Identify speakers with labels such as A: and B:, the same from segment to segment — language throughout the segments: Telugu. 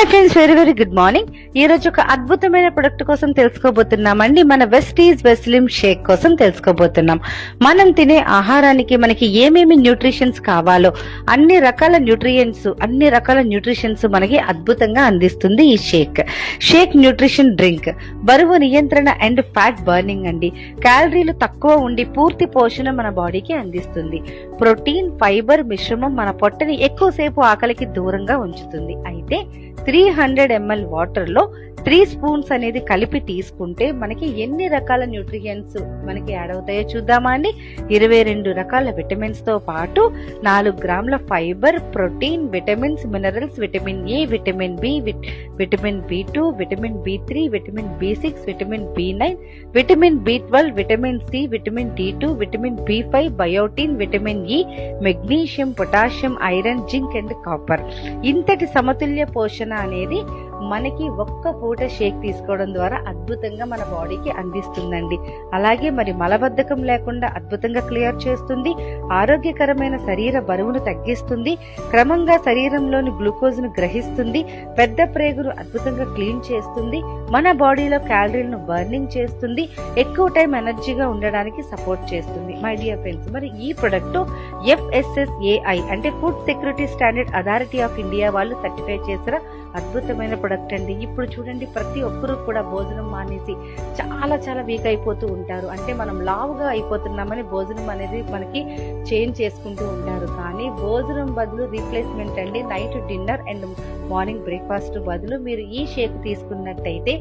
A: Hi friends, very very good morning. ఈ రోజు ఒక అద్భుతమైన ప్రొడక్ట్ కోసం తెలుసుకోబోతున్నామండి. మన వెస్టీజ్ వెస్లిమ్ షేక్ కోసం తెలుసుకోబోతున్నాం. మనం తినే ఆహారానికి మనకి ఏమేమి న్యూట్రిషన్స్ కావాలో అన్ని రకాల న్యూట్రిషన్స్ మనకి అద్భుతంగా అందిస్తుంది ఈ షేక్ న్యూట్రిషన్ డ్రింక్. బరువు నియంత్రణ అండ్ ఫ్యాట్ బర్నింగ్ అండి. క్యాలరీలు తక్కువ ఉండి పూర్తి పోషణ మన బాడీకి అందిస్తుంది. ప్రోటీన్ ఫైబర్ మిశ్రమం మన పొట్టని ఎక్కువసేపు ఆకలికి దూరంగా ఉంచుతుంది. అయితే 300 ml వాటర్ లో 3 స్పూన్స్ అనేది కలిపి తీసుకుంటే మనకి ఎన్ని రకాల న్యూట్రియంట్స్ మనకి యాడ్ అవుతాయో చూద్దామా అండి. 22 రకాల విటమిన్స్ తో పాటు 4 గ్రాముల fibre, protein, vitamins, minerals, vitamin A, vitamin B, vitamin బి2, vitamin బి3, vitamin B6, vitamin బి9, vitamin B12, vitamin C, vitamin డి2, vitamin బి5, biotin, vitamin E, magnesium, potassium, iron, zinc and copper. ఇంతటి సమతుల్య పోషణ అనేది మనకి ఒక్క పూట షేక్ తీసుకోవడం ద్వారా అద్భుతంగా మన బాడీకి అందిస్తుందండి. అలాగే మరి మలబద్ధకం లేకుండా అద్భుతంగా క్లియర్ చేస్తుంది. ఆరోగ్యకరమైన శరీర బరువును తగ్గిస్తుంది. క్రమంగా శరీరంలోని గ్లూకోజ్ ను గ్రహిస్తుంది. పెద్ద ప్రేగును అద్భుతంగా క్లీన్ చేస్తుంది. మన బాడీలో క్యాలరీలను బర్నింగ్ చేస్తుంది. ఎక్కువ టైం ఎనర్జీగా ఉండడానికి సపోర్ట్ చేస్తుంది. మై డియర్ ఫ్రెండ్స్, మరి ఈ ప్రొడక్ట్ FSSAI అంటే food security standard authority of India వాళ్ళు సర్టిఫై చేసిన అద్భుతమైన ప్రొడక్ట్ అండి. ఇప్పుడు చూడండి, ప్రతి ఒక్కరూ కూడా భోజనం మానేసి చాలా వీక్ అయిపోతూ ఉంటారు. అంటే మనం లావుగా అయిపోతున్నామని భోజనం అనేది మనకి చేంజ్ చేసుకుంటూ ఉంటారు. కానీ భోజనం బదులు రీప్లేస్మెంట్ అండి. Night dinner and morning breakfast బదులు మీరు ఈ షేక్ తీసుకున్నట్టయితే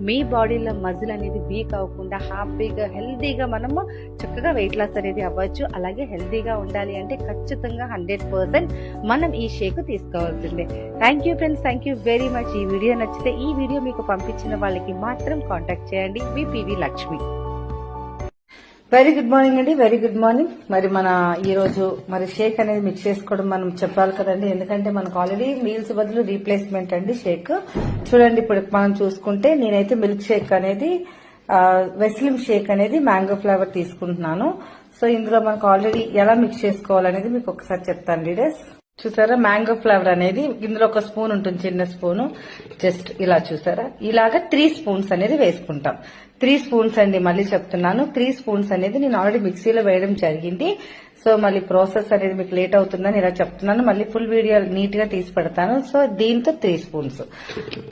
A: మీ బాడీలో మజిల్ అనేది వీక్ అవ్వకుండా హ్యాపీగా హెల్దీగా మనము చక్కగా వెయిట్ లాస్ అనేది అవ్వచ్చు. అలాగే హెల్దీగా ఉండాలి అంటే ఖచ్చితంగా 100% మనం ఈ షేక్ తీసుకోవాల్సిందే. Thank you friends, thank you very much. ఈ వీడియో నచ్చితే ఈ వీడియో మీకు పంపించిన వాళ్ళకి మాత్రం కాంటాక్ట్ చేయండి. మీ PV Lakshmi. Very good morning అండి, వెరీ గుడ్ మార్నింగ్. మరి మన ఈ రోజు మరి షేక్ అనేది మిక్స్ చేసుకోవడం మనం చెప్పాలి కదండి. ఎందుకంటే మనకు ఆల్రెడీ మీల్స్ బదులు రీప్లేస్మెంట్ అండి షేక్. చూడండి, ఇప్పుడు మనం చూసుకుంటే నేనైతే మిల్క్ షేక్ అనేది వెస్లిమ్ షేక్ అనేది మ్యాంగో ఫ్లేవర్ తీసుకుంటున్నాను. సో ఇందులో మనకు ఆల్రెడీ ఎలా మిక్స్ చేసుకోవాలనేది మీకు ఒకసారి చెప్తాను లీడర్స్. చూసారా, మ్యాంగో ఫ్లేవర్ అనేది ఇందులో ఒక స్పూన్ ఉంటుంది, చిన్న స్పూను. జస్ట్ ఇలా చూసారా, ఇలాగా 3 స్పూన్స్ అనేది వేసుకుంటాం. 3 స్పూన్స్ అండి, మళ్ళీ చెప్తున్నాను. 3 స్పూన్స్ అనేది నేను ఆల్రెడీ మిక్సీలో వేయడం జరిగింది. సో మళ్ళీ ప్రాసెస్ అనేది మీకు లేట్ అవుతుందని ఇలా చెప్తున్నాను. మళ్ళీ ఫుల్ వీడియో నీట్ గా తీసి పెడతాను. సో దీంతో 3 స్పూన్స్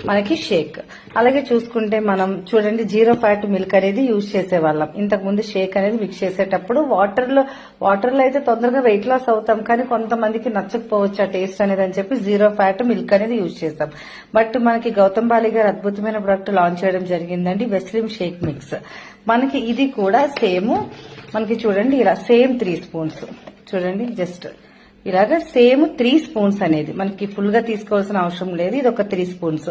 A: మనకి షేక్. అలాగే చూసుకుంటే మనం చూడండి, 0 ఫ్యాట్ మిల్క్ అనేది యూజ్ చేసేవాళ్ళం ఇంతకు ముందు. షేక్ అనేది మిక్స్ చేసేటప్పుడు వాటర్ లో అయితే తొందరగా వెయిట్ లాస్ అవుతాం, కానీ కొంతమందికి నచ్చకపోవచ్చు ఆ టేస్ట్ అనేది అని చెప్పి 0 ఫ్యాట్ మిల్క్ అనేది యూజ్ చేస్తాం. బట్ మనకి గౌతమ్ బాలి గారు అద్భుతమైన ప్రొడక్ట్ లాంచ్ చేయడం జరిగిందండి, వెస్లిమ్ షేక్ మిక్స్. మనకి ఇది కూడా సేమ్, మనకి చూడండి ఇలా సేమ్ 3 స్పూన్స్ చూడండి, జస్ట్ ఇలాగా సేమ్ 3 స్పూన్స్ అనేది మనకి ఫుల్ గా తీసుకోవాల్సిన అవసరం లేదు. ఇది ఒక 3 స్పూన్స్.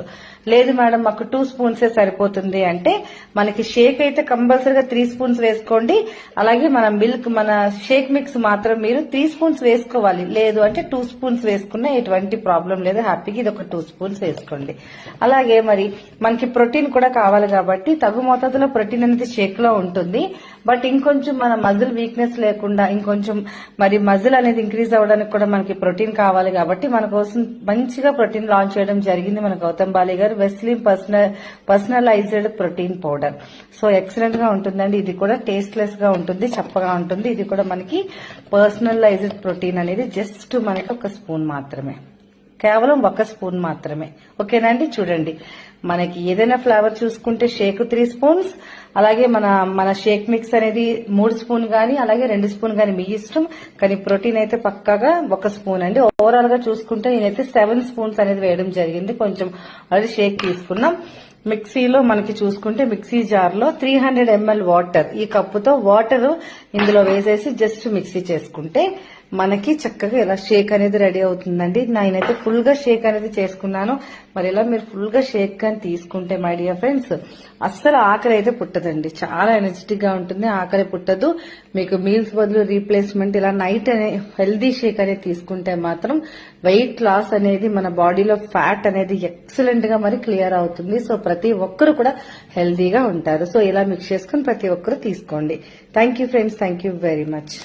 A: లేదు మేడం మాకు 2 స్పూన్సే సరిపోతుంది అంటే మనకి షేక్ అయితే కంపల్సరీగా 3 స్పూన్స్ వేసుకోండి. అలాగే మన షేక్ మిక్స్ మాత్రం మీరు 3 స్పూన్స్ వేసుకోవాలి. లేదు అంటే 2 స్పూన్స్ వేసుకున్నా ఎటువంటి ప్రాబ్లం లేదు, హ్యాపీగా ఇది ఒక 2 స్పూన్స్ వేసుకోండి. అలాగే మరి మనకి ప్రోటీన్ కూడా కావాలి కాబట్టి తగు మోతాదులో ప్రోటీన్ అనేది షేక్ లో ఉంటుంది. బట్ ఇంకొంచెం మన మజిల్ వీక్నెస్ లేకుండా ఇంకొంచెం మరి మజిల్ అనేది ఇంక్రీజ్ అవ్వడానికి కూడా మనకి ప్రోటీన్ కావాలి కాబట్టి మన కోసం మంచిగా ప్రోటీన్ లాంచ్ చేయడం జరిగింది మన గౌతమ్ బాలి గారు, వెస్లిమ్ personalised protein powder. So excellent గా ఉంటుందండి. ఇది కూడా టేస్ట్లెస్ గా ఉంటుంది, చప్పగా ఉంటుంది. ఇది కూడా మనకి పర్సనలైజ్డ్ ప్రోటీన్ అనేది జస్ట్ మనకి 1 స్పూన్ మాత్రమే, కేవలం 1 స్పూన్ మాత్రమే. ఓకేనండి. చూడండి, మనకి ఏదైనా ఫ్లేవర్ చూసుకుంటే షేక్ 3 స్పూన్స్, అలాగే మన షేక్ మిక్స్ అనేది 3 స్పూన్ గానీ అలాగే 2 స్పూన్ గానీ మీ ఇష్టం. కానీ ప్రోటీన్ అయితే పక్కాగా 1 స్పూన్ అండి. ఓవరాల్ గా చూసుకుంటే నేనైతే 7 స్పూన్స్ అనేది వేయడం జరిగింది. కొంచెం ఆల్రెడీ షేక్ తీసుకున్నాం. మిక్సీలో మనకి చూసుకుంటే మిక్సీ జార్ లో 300 ml వాటర్, ఈ కప్పుతో వాటర్ ఇందులో వేసేసి జస్ట్ మిక్సీ చేసుకుంటే మనకి చక్కగా ఇలా షేక్ అనేది రెడీ అవుతుందండి. నేనైతే ఫుల్ గా షేక్ అనేది చేసుకున్నాను. మరి ఇలా మీరు ఫుల్ గా షేక్ కానీ తీసుకుంటే మై డియర్ ఫ్రెండ్స్ అస్సలు ఆకలి అయితే పుట్టదండి. చాలా ఎనర్జెటిక్ గా ఉంటుంది, ఆకలి పుట్టదు. మీకు మీల్స్ బదులు రీప్లేస్మెంట్ ఇలా నైట్ అనే హెల్దీ షేక్ అనేది తీసుకుంటే మాత్రం వెయిట్ లాస్ అనేది మన బాడీలో ఫ్యాట్ అనేది ఎక్సలెంట్ గా మరి క్లియర్ అవుతుంది. సో ప్రతి ఒక్కరు కూడా హెల్దీగా ఉంటారు. సో ఇలా మిక్స్ చేసుకుని ప్రతి ఒక్కరు తీసుకోండి. Thank you friends, thank you very much.